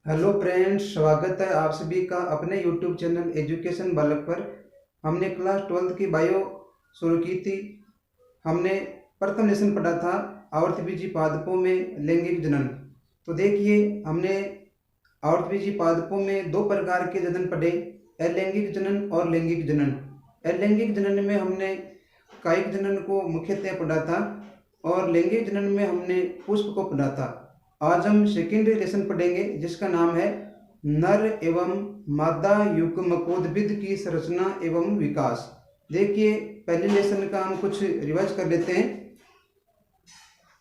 Hello friends, स्वागत है आप सभी का अपने यूट्यूब चैनल एजुकेशन बालक पर। हमने क्लास 12th की बायो शुरू की थी। हमने प्रथम लेसन पढ़ा था आवर्तबीजी पादपों में लैंगिक जनन। तो देखिए, हमने आवर्तबीजी पादपों में दो प्रकार के जनन पढ़े, अलैंगिक जनन और लैंगिक जनन। अलैंगिक जनन में हमने कायिक जनन को मुख्यतः पढ़ा था और लैंगिक जनन में हमने पुष्प को पढ़ा था। आज हम सेकेंड लेसन पढ़ेंगे जिसका नाम है नर एवं मादा युग्मकोद्भिद की संरचना एवं विकास। देखिए, पहले लेसन का हम कुछ रिवाइज कर लेते हैं।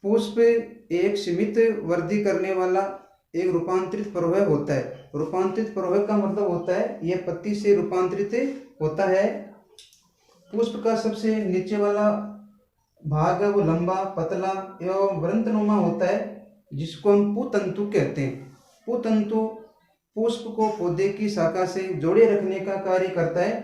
पुष्प एक सीमित वृद्धि करने वाला एक रूपांतरित प्रवाह होता है। रूपांतरित प्रवाह का मतलब होता है यह पत्ती से रूपांतरित होता है। पुष्प का सबसे नीचे वाला भाग है वो लंबा, पतला एवं वृंतनुमा होता है, जिसको हम पुतंतु कहते हैं। पुतंतु पुष्प को पौधे की शाखा से जोड़े रखने का कार्य करता है।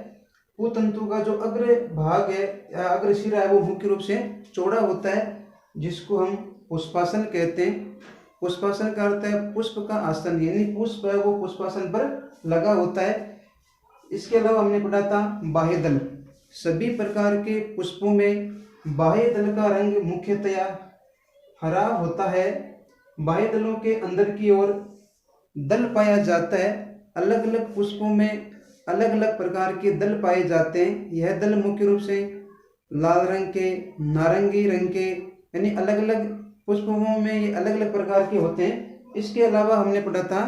पुतंतु का जो अग्र भाग है या अग्र सिरा है वो मुख्य रूप से चौड़ा होता है, जिसको हम पुष्पासन कहते हैं। पुष्पासन का अर्थ है पुष्प का आसन, यानी पुष्प है वो पुष्पासन पर लगा होता है। इसके अलावा हमने पढ़ा था बाह्य दल। सभी प्रकार के पुष्पों में बाह्य दल का रंग मुख्यतया हरा होता है। बाह्य दलों के अंदर की ओर दल पाया जाता है। अलग अलग पुष्पों में अलग अलग प्रकार के दल पाए जाते हैं। यह दल मुख्य रूप से लाल रंग के, नारंगी रंग के, यानी अलग अलग पुष्पों में ये अलग अलग प्रकार के होते हैं। इसके अलावा हमने पढ़ा था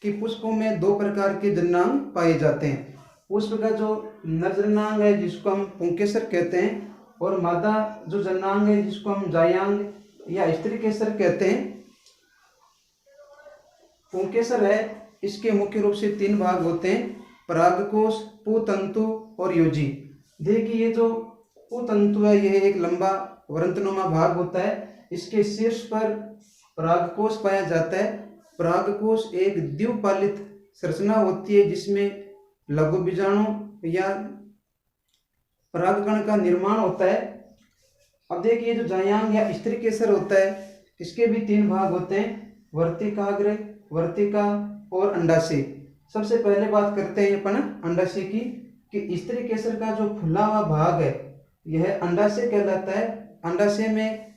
कि पुष्पों में दो प्रकार के जननांग पाए जाते हैं। पुष्प का जो नर जननांग है जिसको हम पुंकेसर कहते हैं, और मादा जो जननांग है जिसको हम जायांग या स्त्री केसर कहते हैं। पुंकेसर है, इसके मुख्य रूप से तीन भाग होते हैं, परागकोश, पुतंतु और योजी। देखिए, ये जो पुतंतु है यह एक लंबा वृंतनुमा भाग होता है। इसके शीर्ष पर परागकोश पाया जाता है। परागकोश एक द्विपालित संरचना होती है जिसमें लघु बीजाणु या परागकण का निर्माण होता है। अब देखिए, जो जायांग या स्त्री केसर होता है इसके भी तीन भाग होते हैं, वर्तिकाग्र, वर्तिका और अंडाशय। सबसे पहले बात करते हैं अपन अंडाशय की, कि स्त्री केसर का जो फुला हुआ भाग है यह अंडाशय कहलाता है। अंडाशय में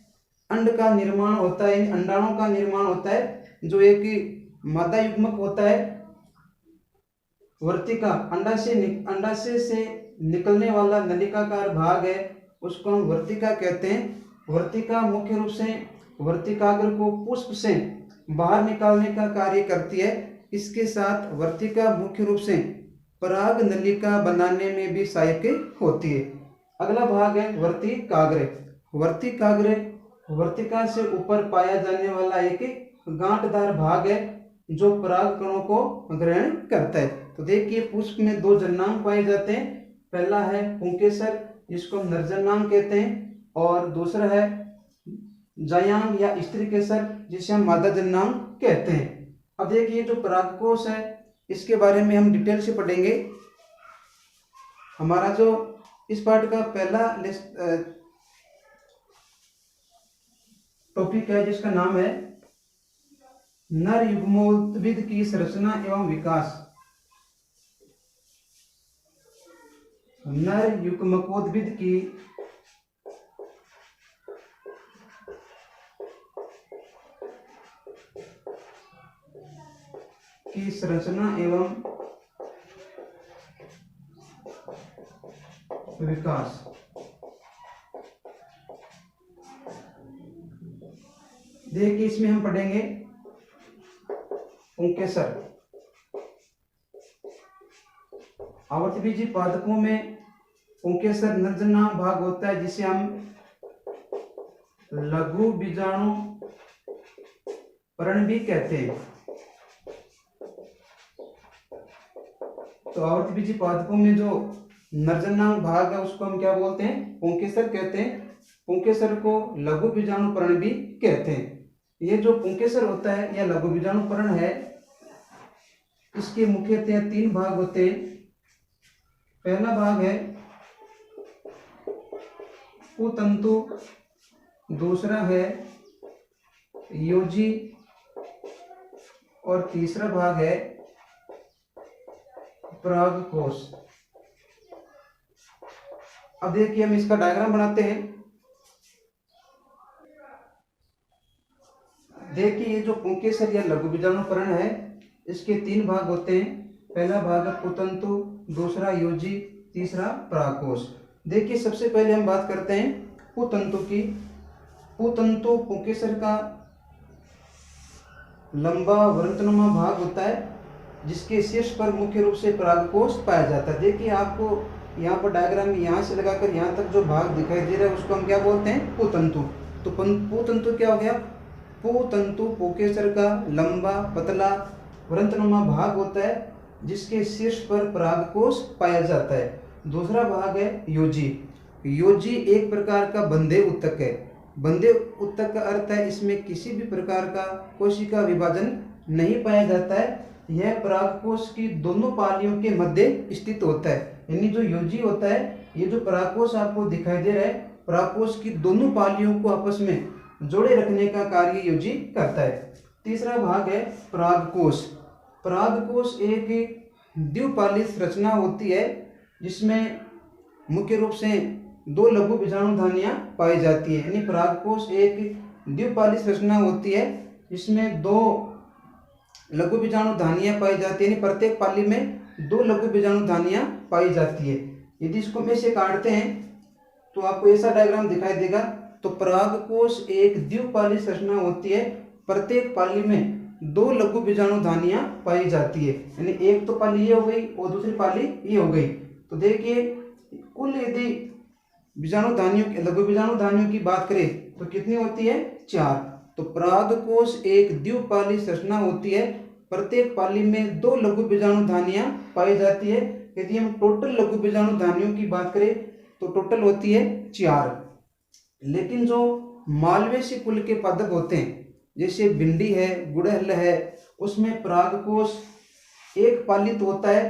अंड का निर्माण होता है, अंडाणु का निर्माण होता है, जो एक मादा युग्मक होता है। वर्तिका अंडाशय से निकलने वाला नलिकाकार भाग है, उसको हम वर्तिका कहते हैं। वर्तिका मुख्य रूप से वर्तिकाग्र को पुष्प से बाहर निकालने का कार्य करती है। इसके साथ वर्तिका मुख्य रूप से पराग नलिका बनाने में भी सहायक होती है। अगला भाग है वर्तिकाग्र। वर्तिकाग्र वर्तिका से ऊपर पाया जाने वाला एक गांठदार भाग है जो पराग कणों को ग्रहण करता है। तो देखिए, पुष्प में दो जननांग पाए जाते हैं। पहला है पुंकेसर जिसको हम नर जननांग कहते हैं, और दूसरा है जायांग या स्त्री केसर जिसे हम मादा जननांग कहते हैं। अब देखिए, जो परागकोश है इसके बारे में हम डिटेल से पढ़ेंगे। हमारा जो इस पार्ट का पहला टॉपिक है जिसका नाम है नर युग्मोद्भिद की संरचना एवं विकास। नर युग्मकोद्भिद की संरचना एवं विकास। देखिए, इसमें हम पढ़ेंगे पुंकेसर। आवर्तबीजी पादपों में पुंकेसर नर जननांग भाग होता है जिसे हम लघु बीजाणु पर्ण भी कहते हैं। तो आवर्तबीजी पादपों में जो नर जननांग भाग है उसको हम क्या बोलते हैं? पुंकेसर कहते हैं। पुंकेसर को लघु बीजाणु पर्ण भी कहते हैं। ये जो पुंकेसर होता है या लघु बीजाणु पर्ण है, इसके मुख्यतः तीन भाग होते हैं। पहला भाग है पुतंतु, दूसरा है योजी और तीसरा भाग है परागकोश। अब देखिए हम इसका डायग्राम बनाते हैं। देखिए ये जो पुंकेसर या लघु बीजाणुकरण है, इसके 3 भाग होते हैं। पहला भाग है पुतंतु, दूसरा योजी, तीसरा परागकोश। देखिए सबसे पहले हम बात करते हैं पुतंतु की। पुतंतु पुंकेसर का लंबा वृंतनुमा भाग होता है, जिसके शीर्ष पर मुख्य रूप से परागकोश पाया जाता है। देखिए आपको यहाँ पर डायग्राम में यहाँ से लगाकर यहाँ तक जो भाग दिखाई दे रहा है उसको हम क्या बोलते हैं? पुतंतु। तो पुतंतु क्या हो गया? पुतंतु पुंकेसर का लंबा पतला वृंतनुमा भाग होता है, जिसके शीर्ष पर परागकोश पाया जाता है। दूसरा भाग है योजी। योजी एक प्रकार का बंधे उत्तक है। बंधे उत्तक का अर्थ है इसमें किसी भी प्रकार का कोशिका विभाजन नहीं पाया जाता है। यह परागकोश की दोनों पालियों के मध्य स्थित होता है। यानी जो योजी होता है, ये जो परागकोश आपको दिखाई दे रहा है, परागकोश की दोनों पालियों को आपस में जोड़े रखने का कार्य योजी करता है। तीसरा भाग है परागकोश। परागकोश एक द्विपालित रचना होती है, जिसमें मुख्य रूप से 2 लघु बीजाणुधानियां पाई जाती है। यानी परागकोश एक द्विपालित रचना होती है, जिसमें 2 लघु बीजाणुधानियां पाई जाती है। यानी प्रत्येक पाली में 2 लघु बीजाणुधानियां पाई जाती है। यदि इसको में से काटते हैं तो आपको ऐसा डायग्राम दिखाई देगा। तो परागकोश एक द्विपालित रचना होती है, प्रत्येक पाली में 2 लघु बीजाणुधानियां पाई जाती है। यानी एक तो पाली ये हो गई और दूसरी पाली ये हो गई। तो देखिए कुल यदि लघु बीजाणुधानियों की बात करें तो कितनी होती है? 4। तो परागकोश एक द्विपालित रचना होती है, प्रत्येक पाली में 2 लघु बीजाणुधानियां पाई जाती है। यदि हम टोटल लघु बीजाणुधानियों की बात करें तो टोटल होती है 4। लेकिन जो मालवेसी कुल के पादप होते हैं, जैसे भिंडी है, गुड़हल है, उसमें परागकोश एक पालित होता है,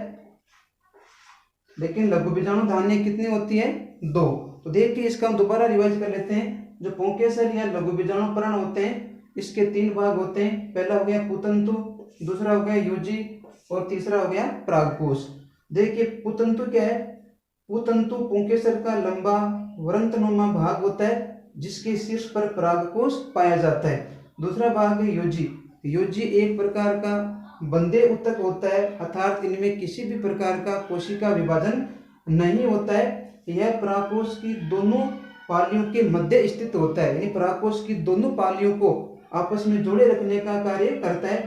लेकिन लघु बीजाणुधानियां कितनी होती है? 2। तो देखिए इसका हम दोबारा रिवाइज कर लेते हैं। जो पुंकेसर या लघु बीजाणुकरण होते हैं, इसके 3 भाग होते हैं। पहला हो गया पुतंतु, दूसरा हो गया योजी और तीसरा हो गया परागकोश। देखिए पुतंतु क्या है? पुतंतु पुंकेसर का लंबा वृंतनुमा भाग होता है, जिसके शीर्ष पर परागकोश पाया जाता है। दूसरा भाग है योजी। योजी एक प्रकार का बंधे उत्तक होता है, अर्थात इनमें किसी भी प्रकार का कोशिका विभाजन नहीं होता है। यह परागकोश की दोनों पालियों के मध्य स्थित होता है। यानी परागकोश की दोनों पालियों को आपस में जोड़े रखने का कार्य करता है।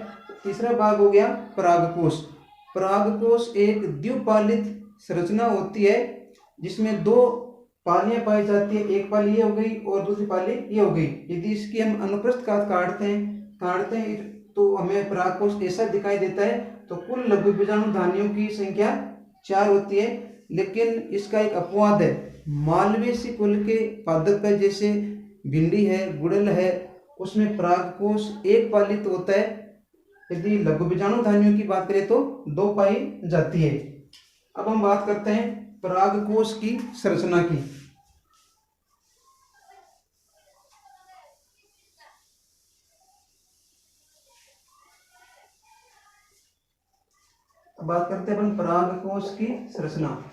तीसरा भाग हो गया परागकोश। परागकोश एक द्विपालित संरचना होती है, जिसमें 2 पालियां पाई जाती है। एक पाली ये हो गई और दूसरी पाली ये हो गई। यदि इसकी हम अनुप्रस्थ काट काटते हैं तो हमें परागकोश ऐसा दिखाई देता है। तो कुल लघु बीजाणुधानियों की संख्या 4 होती है। लेकिन इसका एक अपवाद है, मालवेसी कुल के पादप है, जैसे भिंडी है, गुड़हल है, उसमें परागकोश एक पालित होता है। यदि लघु बीजाणुधानियों की बात करें तो 2 पाई जाती है। अब हम बात करते हैं परागकोश की संरचना की। अब बात करते हैं अपन परागकोश की संरचना।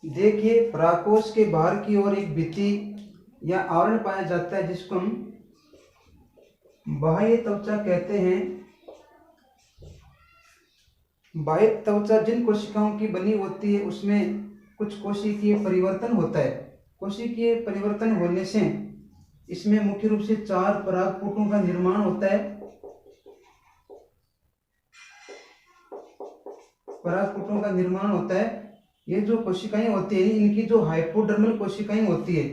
देखिए परागकोश के बाहर की ओर एक भित्ति या आवरण पाया जाता है, जिसको हम बाह्य त्वचा कहते हैं। बाह्य त्वचा जिन कोशिकाओं की बनी होती है, उसमें कुछ कोशिकीय परिवर्तन होता है। कोशिकीय परिवर्तन होने से इसमें मुख्य रूप से 4 परागपुटों का निर्माण होता है। परागपुटों का निर्माण होता है। ये जो कोशिकाएं होती है, इनकी जो हाइपोडर्मल कोशिकाएं होती है,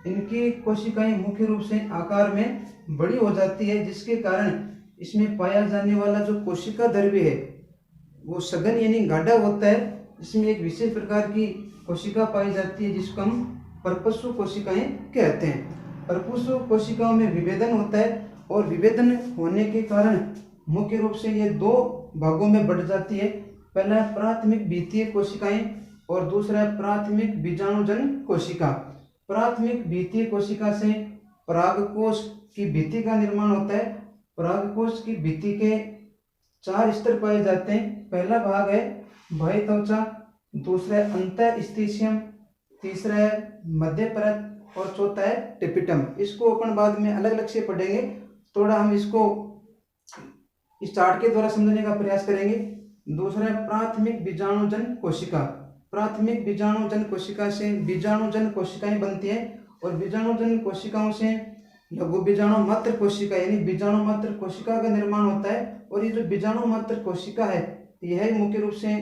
इनकी कोशिकाएं मुख्य रूप से आकार में बड़ी हो जाती है, जिसके कारण इसमें पाया जाने वाला जो कोशिका द्रव्य है वो सघन यानी गाढ़ा होता है। इसमें एक विशेष प्रकार की कोशिका पाई जाती है, जिसको हम परपस्व कोशिकाएं कहते हैं। परपस्व कोशिकाओं में विभेदन होता है, और विभेदन होने के कारण मुख्य रूप से ये 2 भागों में बढ़ जाती है। पहला है प्राथमिक भित्तीय कोशिकाएं और दूसरा है प्राथमिक बीजाणुजन कोशिका। प्राथमिक भित्तीय कोशिका से परागकोश की भित्ति का निर्माण होता है। परागकोश की भित्ति के 4 स्तर पाए जाते हैं। पहला भाग है बाह्य त्वचा, दूसरा है अंतःस्थितियम, तीसरा है मध्य परत और चौथा है टेपिटम। इसको अपन बाद में अलग अलग से पढ़ेंगे, थोड़ा हम इसको इस चार्ट के द्वारा समझने का प्रयास करेंगे। दूसरा है प्राथमिक बीजाणुजन कोशिका। प्राथमिक बीजाणुजन कोशिका से बीजाणुजन कोशिकाएं बनती हैं और बीजाणुजन कोशिकाओं से लघु बीजाणु मात्र कोशिका यानी बीजाणु मात्र कोशिका का निर्माण होता है। और ये जो बीजाणु मात्र कोशिका है यह मुख्य रूप से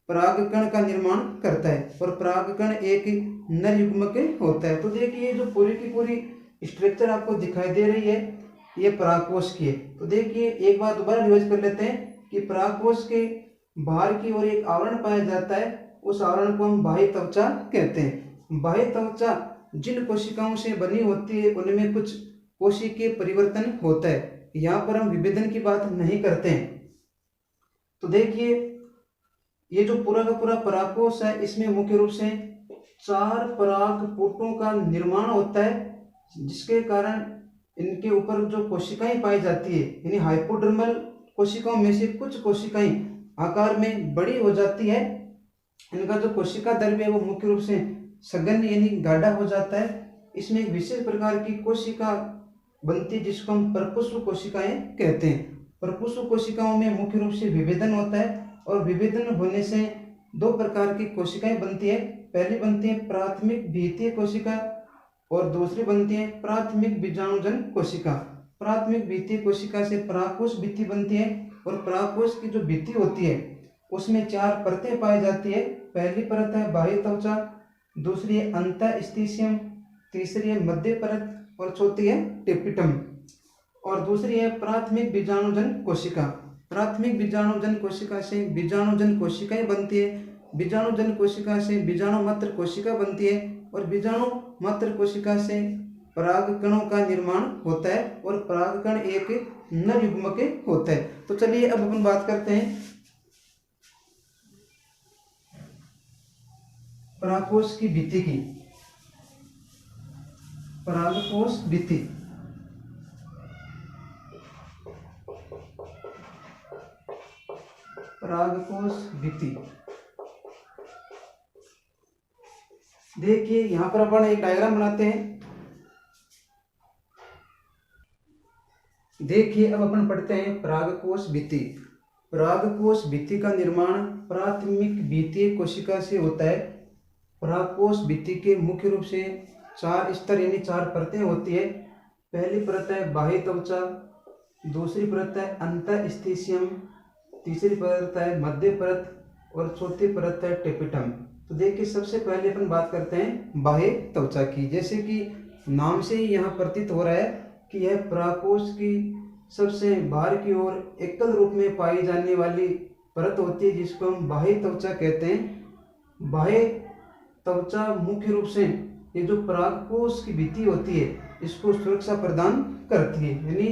परागकण का निर्माण करता है और परागकण एक नर युग्मक होता है। तो देखिए ये जो पूरी की पूरी स्ट्रक्चर आपको दिखाई दे रही है ये परागकोश की है। तो देखिए एक बार दोबारा रिवाइज कर लेते हैं कि परागकोश के बाहर की ओर एक आवरण पाया जाता है, उस आवरण को हम बाह्य त्वचा कहते हैं। बाह्य त्वचा जिन कोशिकाओं से बनी होती है उनमें कुछ कोशिकीय परिवर्तन होता है। यहाँ पर हम विभेदन की बात नहीं करते हैं। तो देखिए ये जो पूरा का पूरा परागकोश है इसमें मुख्य रूप से 4 परागपुटों का निर्माण होता है, जिसके कारण इनके ऊपर जो कोशिकाएं पाई जाती है यानी हाइपोडर्मल कोशिकाओं में से कुछ कोशिकाएं आकार में बड़ी हो जाती है। इनका जो कोशिका द्रव्य है वो मुख्य रूप से सघन यानी गाढ़ा हो जाता है। इसमें एक विशेष प्रकार की कोशिका बनती है जिसको हम परपुष्प कोशिकाएं कहते हैं। परपुष्प कोशिकाओं में मुख्य रूप से विभेदन होता है और विभेदन होने से 2 प्रकार की कोशिकाएं बनती है। पहली बनती है प्राथमिक भित्तीय कोशिका और दूसरी बनती है प्राथमिक बीजाणुजन कोशिका। प्राथमिक भित्तीय कोशिका से परागकोश भित्ति बनती है और परागकोश की जो भित्ति होती है उसमें 4 परतें पाई जाती है। पहली परत है बाह्य त्वचा, दूसरी है अंतःस्थितियम, तीसरी है मध्य परत और चौथी है टेपिटम और दूसरी है प्राथमिक बीजाणुजन कोशिका। प्राथमिक बीजाणुजन कोशिका से बीजाणुजन कोशिकाएं बनती है, बीजाणुजन कोशिका से बीजाणु मात्र कोशिका बनती है और बीजाणु मात्र कोशिका से परागकणों का निर्माण होता है और परागकण एक नर युग्मक होता है। तो चलिए अब अपन बात करते हैं परागकोश की भित्ति की। परागकोश भित्ति परागकोश भित्ति देखिए यहाँ पर अपन एक डायग्राम बनाते हैं। देखिए अब अपन पढ़ते हैं परागकोश भित्ति। परागकोश भित्ति का निर्माण प्राथमिक भित्तीय कोशिका से होता है। परागकोश भित्ति के मुख्य रूप से 4 स्तर यानी 4 परतें होती है। पहली परत है बाह्य त्वचा, दूसरी परत है अंतःस्थितियम, तीसरी परत है मध्य परत और चौथी परत है टेपिटम। तो देखिए सबसे पहले अपन बात करते हैं बाह्य त्वचा की। जैसे कि नाम से ही यहाँ प्रतीत हो रहा है कि यह परागकोश की सबसे बाहर की ओर एकल रूप में पाई जाने वाली परत होती है जिसको हम बाह्य त्वचा कहते हैं। बाह्य त्वचा मुख्य रूप से ये जो परागकोश की भित्ति होती है इसको सुरक्षा प्रदान करती है, यानी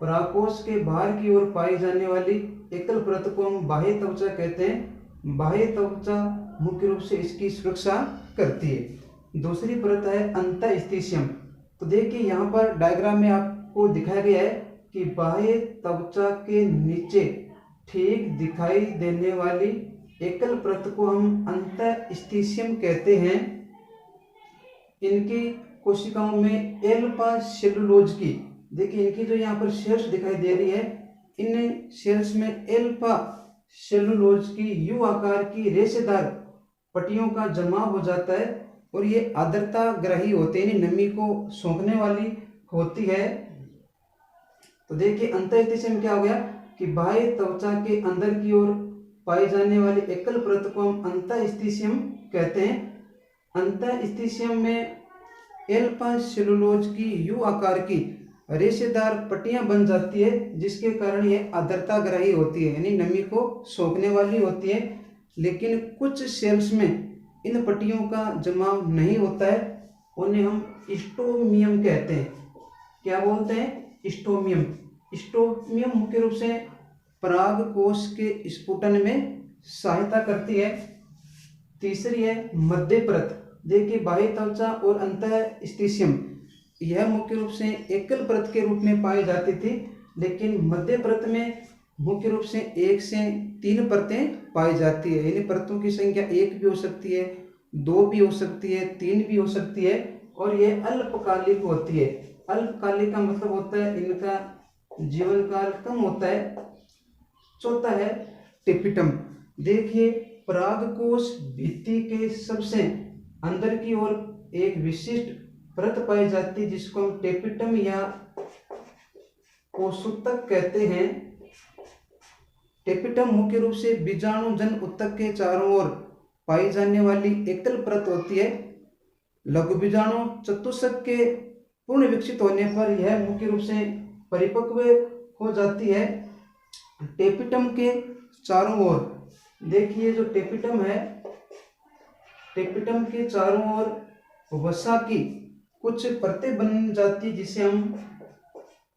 परागकोश के बाहर की ओर पाई जाने वाली एकल परत को हम बाह्य त्वचा कहते हैं। बाह्य त्वचा मुख्य रूप से इसकी सुरक्षा करती है। दूसरी परत है अंतःस्थितियम। तो देखिए यहाँ पर डायग्राम में आपको दिखाया गया है कि बाह्य त्वचा के नीचे ठीक दिखाई देने वाली एकल परत को हम अंतःस्थितियम कहते हैं। इनकी कोशिकाओं में एल्फा सेलुलोज की देखिए इनकी जो यहाँ पर सेल्स दिखाई दे रही है इन सेल्स में एल्फा सेलुलोज की यू आकार की रेशेदार पट्टियों का जमाव हो जाता है और ये आर्द्रता ग्राही होते हैं, नमी को सोखने वाली होती है। तो देखिए अंतःस्थितियम क्या हो गया कि बाह्य त्वचा के अंदर की ओर पाई जाने वाली एकल परत को हम अंतःस्थितियम कहते हैं। अंतःस्थितियम में एल्फा सेलुलोज की यू आकार की रेशेदार पट्टियां बन जाती है जिसके कारण ये आर्द्रता ग्राही होती है, यानी नमी को सोखने वाली होती है। लेकिन कुछ सेल्स में इन पट्टियों का जमाव नहीं होता है, उन्हें हम स्टोमियम कहते हैं। क्या बोलते हैं? स्टोमियम। स्टोमियम मुख्य रूप से परागकोश के स्फुटन में सहायता करती है। तीसरी है मध्य परत। देखिए बाह्य त्वचा और अंतःस्थिशियम यह मुख्य रूप से एकल परत के रूप में पाई जाती थी, लेकिन मध्य परत में मुख्य रूप से 1 से 3 परतें पाई जाती है। यानी परतों की संख्या 1 भी हो सकती है, 2 भी हो सकती है, 3 भी हो सकती है, और ये अल्पकालिक होती है। अल्पकालिक का मतलब होता है इनका जीवन काल कम होता है। चौथा है टेपिटम। देखिए परागकोश भित्ति के सबसे अंदर की ओर एक विशिष्ट परत पाई जाती है जिसको हम टेपिटम या कोषोतक कहते हैं। टेपिटम मुख्य रूप से बीजाणु जन उत्तक के चारों ओर पाई जाने वाली एकल परत होती है। लघु बीजाणु चतुष्क के पूर्ण विकसित होने पर यह मुख्य रूप से परिपक्व हो जाती है। टेपिटम के चारों ओर देखिए जो टेपिटम है, टेपिटम के चारों ओर वसा की कुछ परतें बन जाती है जिसे हम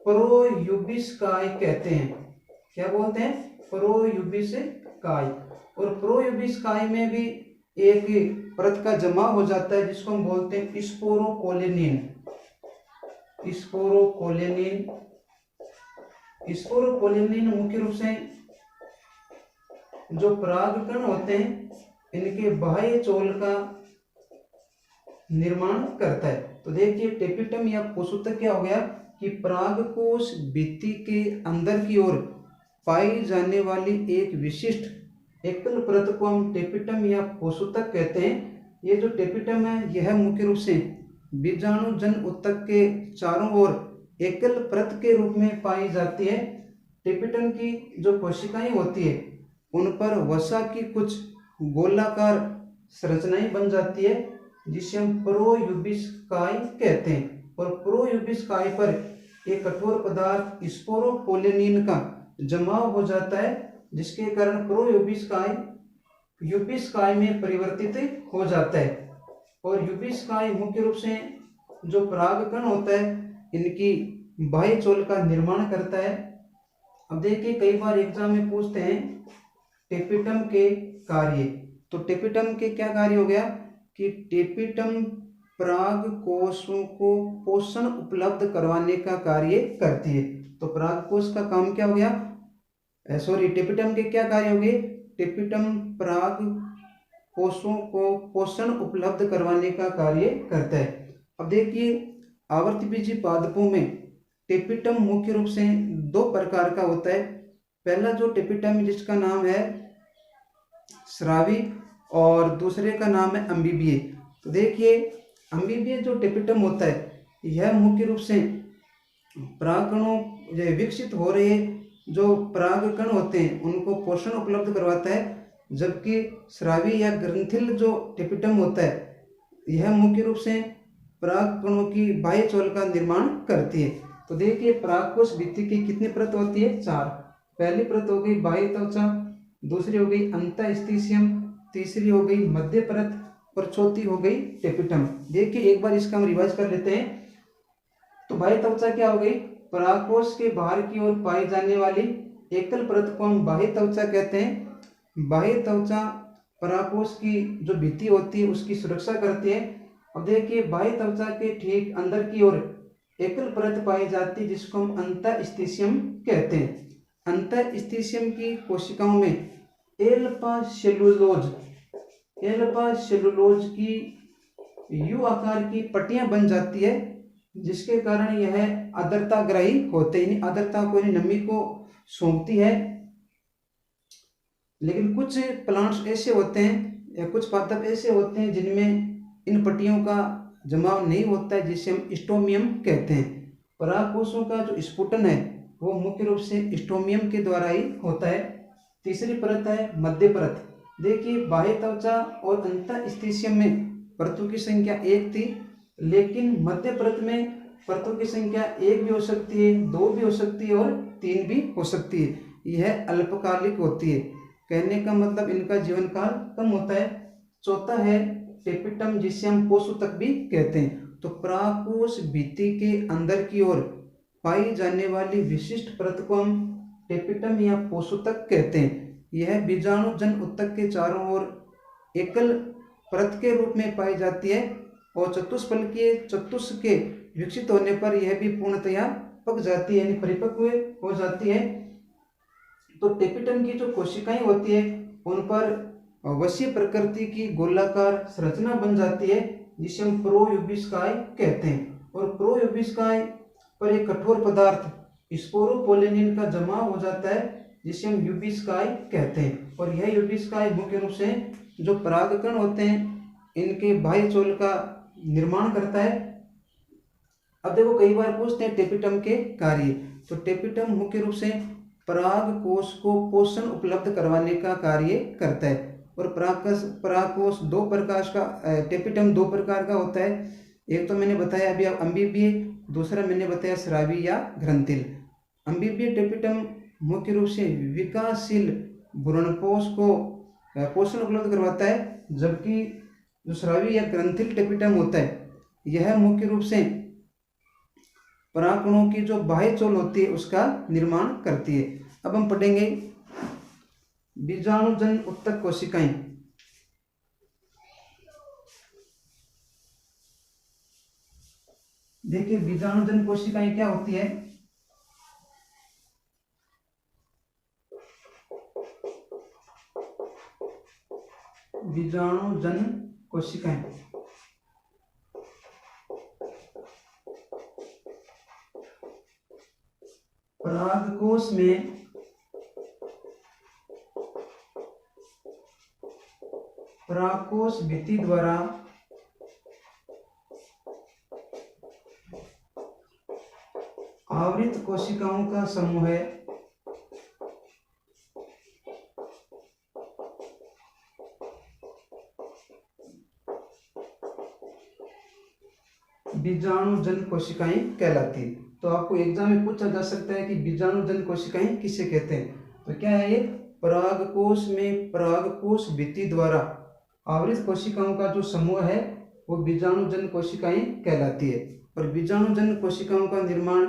प्रोयूबिस्काई कहते हैं। क्या बोलते हैं? प्रोयूबिस्काई। और प्रोयूबिस्काई में भी एक परत का जमा हो जाता है जिसको हम बोलते हैं स्पोरोकोलेनिन। स्पोरोकोलेनिन स्पोरोकोलेनिन मुख्य रूप से जो परागकण होते हैं इनके बाह्य चोल का निर्माण करता है। तो देखिए टेपिटम या कोषोतक क्या हो गया कि परागकोश भित्ति के अंदर की ओर पाई जाने वाली एक विशिष्ट एकल परत को हम टेपिटम या कोषोतक कहते हैं। ये जो टेपिटम है यह मुख्य रूप से बीजाणु जन उत्तक के चारों ओर एकल परत के रूप में पाई जाती है। टेपिटम की जो कोशिकाएं होती है उन पर वसा की कुछ गोलाकार संरचनाएं बन जाती है जिसे हम प्रोयूबिस्काई कहते हैं। और प्रोयूबिस्काई पर एक कठोर पदार्थ स्पोरोकोलेनिन का जमाव हो जाता है जिसके कारण प्रोयूबिस्काई यूबिस्काई में परिवर्तित हो जाता है। और यूबिस्काई मुख्य रूप से जो परागकण होता है इनकी बाह्य चोल का निर्माण करता है। अब देखिए कई बार एग्जाम में पूछते हैं टेपिटम के कार्य। तो टेपिटम के क्या कार्य हो गया कि टेपिटम परागकोशों को पोषण उपलब्ध करवाने का कार्य करती है। तो परागकोश का काम क्या हो गया, टेपिटम के क्या कार्य हो गए? टेपिटम परागकोशों को पोषण उपलब्ध करवाने का कार्य करता है। अब देखिए आवर्तबीजी पादपों में टेपिटम मुख्य रूप से 2 प्रकार का होता है। पहला जो टेपिटम जिसका नाम है स्रावी और दूसरे का नाम है अम्बीबीय। तो देखिए अम्बीबीय जो टेपिटम होता है यह मुख्य रूप से परागकणों विकसित हो रहे जो परागकण होते हैं उनको पोषण उपलब्ध करवाता है, जबकि स्रावी या ग्रंथिल जो टेपिटम होता है यह मुख्य रूप से परागकणों की बाह्य चोल का निर्माण करती है। तो देखिए परागकोश भित्ति की कितनी परत होती है? 4। पहली परत हो गई बाह्य त्वचा, दूसरी हो गई अंतःस्थिशियम, तीसरी हो गई मध्य परत और चौथी हो गई टेपिटम। देखिए एक बार इसका हम रिवाइज कर लेते हैं। तो बाह्य त्वचा क्या हो गई? परागकोश के बाहर की ओर पाई जाने वाली एकल परत को हम बाह्य त्वचा कहते हैं। बाह्य त्वचा परागकोश की जो भित्ति होती है उसकी सुरक्षा करती है। अब देखिए बाह्य त्वचा के ठीक अंदर की ओर एकल परत पाई जाती है जिसको हम अंतःस्थिशियम कहते हैं। अंतःस्थिशियम की कोशिकाओं में एल्फा सेलुलोज की यू आकार की पट्टियां बन जाती है जिसके कारण यह आर्द्रताग्राही होते हैं, आर्द्रता को नमी को सोखती है। लेकिन कुछ प्लांट्स ऐसे होते हैं या कुछ पादप ऐसे होते हैं जिनमें इन पट्टियों का जमाव नहीं होता है जिसे हम स्टोमियम कहते हैं। परागकोशों का जो स्फुटन है वो मुख्य रूप से स्टोमियम के द्वारा ही होता है। तीसरी परत है मध्य परत। देखिए बाह्य त्वचा और अंतःस्थिशियम में परतों की संख्या 1 थी, लेकिन मध्य परत में परतों की संख्या 1 भी हो सकती है, 2 भी हो सकती है और 3 भी हो सकती है। यह अल्पकालिक होती है, कहने का मतलब इनका जीवन काल कम होता है। चौथा है टेपिटम जिसे हम कोषोतक भी कहते हैं। तो परागकोश भित्ति के अंदर की ओर पाई जाने वाली विशिष्ट परत को हम टेपिटम या कोषोतक कहते हैं। यह बीजाणु जन उत्तक के चारों ओर एकल परत के रूप में पाई जाती है और चतुष्फलकीय चतुष्क के विकसित होने पर यह भी पूर्णतया पक जाती है यानी परिपक्व हो जाती है। तो टेपिटम की जो कोशिकाएं होती है उन पर वसीय प्रकृति की गोलाकार संरचना बन जाती है जिसे हम प्रोयूबिस्काई कहते हैं। और प्रोयूबिस्काई पर एक कठोर पदार्थ स्पोरोपोलेनिन का जमाव हो जाता है जिसे हम यूबिस्काई कहते हैं। और यह यूबिस्काई मुख्य रूप से जो परागकण होते हैं इनके बाह्य चोल का निर्माण करता है। अब देखो कई बार पूछते हैं टेपिटम के कार्य। तो टेपिटम मुख्य रूप से पराग कोश को पोषण उपलब्ध करवाने का कार्य करता है। और परागकोश दो प्रकार का टेपिटम दो प्रकार का होता है। एक तो मैंने बताया अभी अम्बीबीय, दूसरा मैंने बताया स्रावी या ग्रंथिल। अम्बीबीय टेपिटम मुख्य रूप से विकासशील भ्रूणपोष को पोषण उपलब्ध करवाता है, जबकि जो स्रावी या ग्रंथिल टेपिटम होता है यह मुख्य रूप से परागकणों की जो बाह्य चोल होती है उसका निर्माण करती है। अब हम पढ़ेंगे बीजाणुजन उत्तक कोशिकाएं। देखिए बीजाणुजन कोशिकाएं क्या होती है। बीजाणुजन कोशिकाएं परागकोश में परागकोश भित्ति द्वारा आवृत कोशिकाओं का समूह है। बीजाणुजन कोशिकाएं कहलाती है। तो आपको एग्जाम में पूछा जा सकता है कि बीजाणुजन कोशिकाएं किसे कहते हैं। तो क्या है ये, परागकोश में परागकोश भित्ति द्वारा आवृत कोशिकाओं का जो समूह है वो बीजाणुजन कोशिकाएं कहलाती है। और बीजाणुजन कोशिकाओं का निर्माण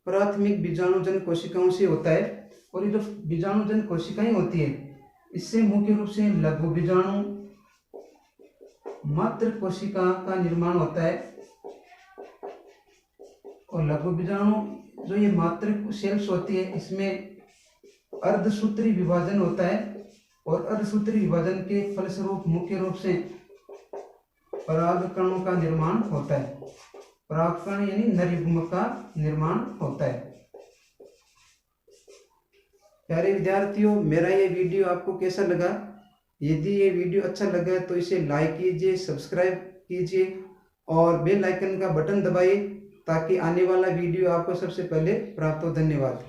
प्राथमिक बीजाणुजन कोशिकाओं से होता है। और ये जो बीजाणुजन कोशिकाएं होती है इससे मुख्य रूप से लघु बीजाणु मात्र कोशिका का निर्माण होता है। और लघु बीजाणु जो ये मात्र सेल्स होती है इसमें अर्धसूत्री विभाजन होता है। और अर्धसूत्री विभाजन के फलस्वरूप मुख्य रूप से परागकणों का निर्माण होता है। परागकण यानी नरयुग्म का निर्माण होता है। प्यारे विद्यार्थियों, मेरा ये वीडियो आपको कैसा लगा? यदि ये वीडियो अच्छा लगा तो इसे लाइक कीजिए, सब्सक्राइब कीजिए और बेल आइकन का बटन दबाइए ताकि आने वाला वीडियो आपको सबसे पहले प्राप्त हो। धन्यवाद।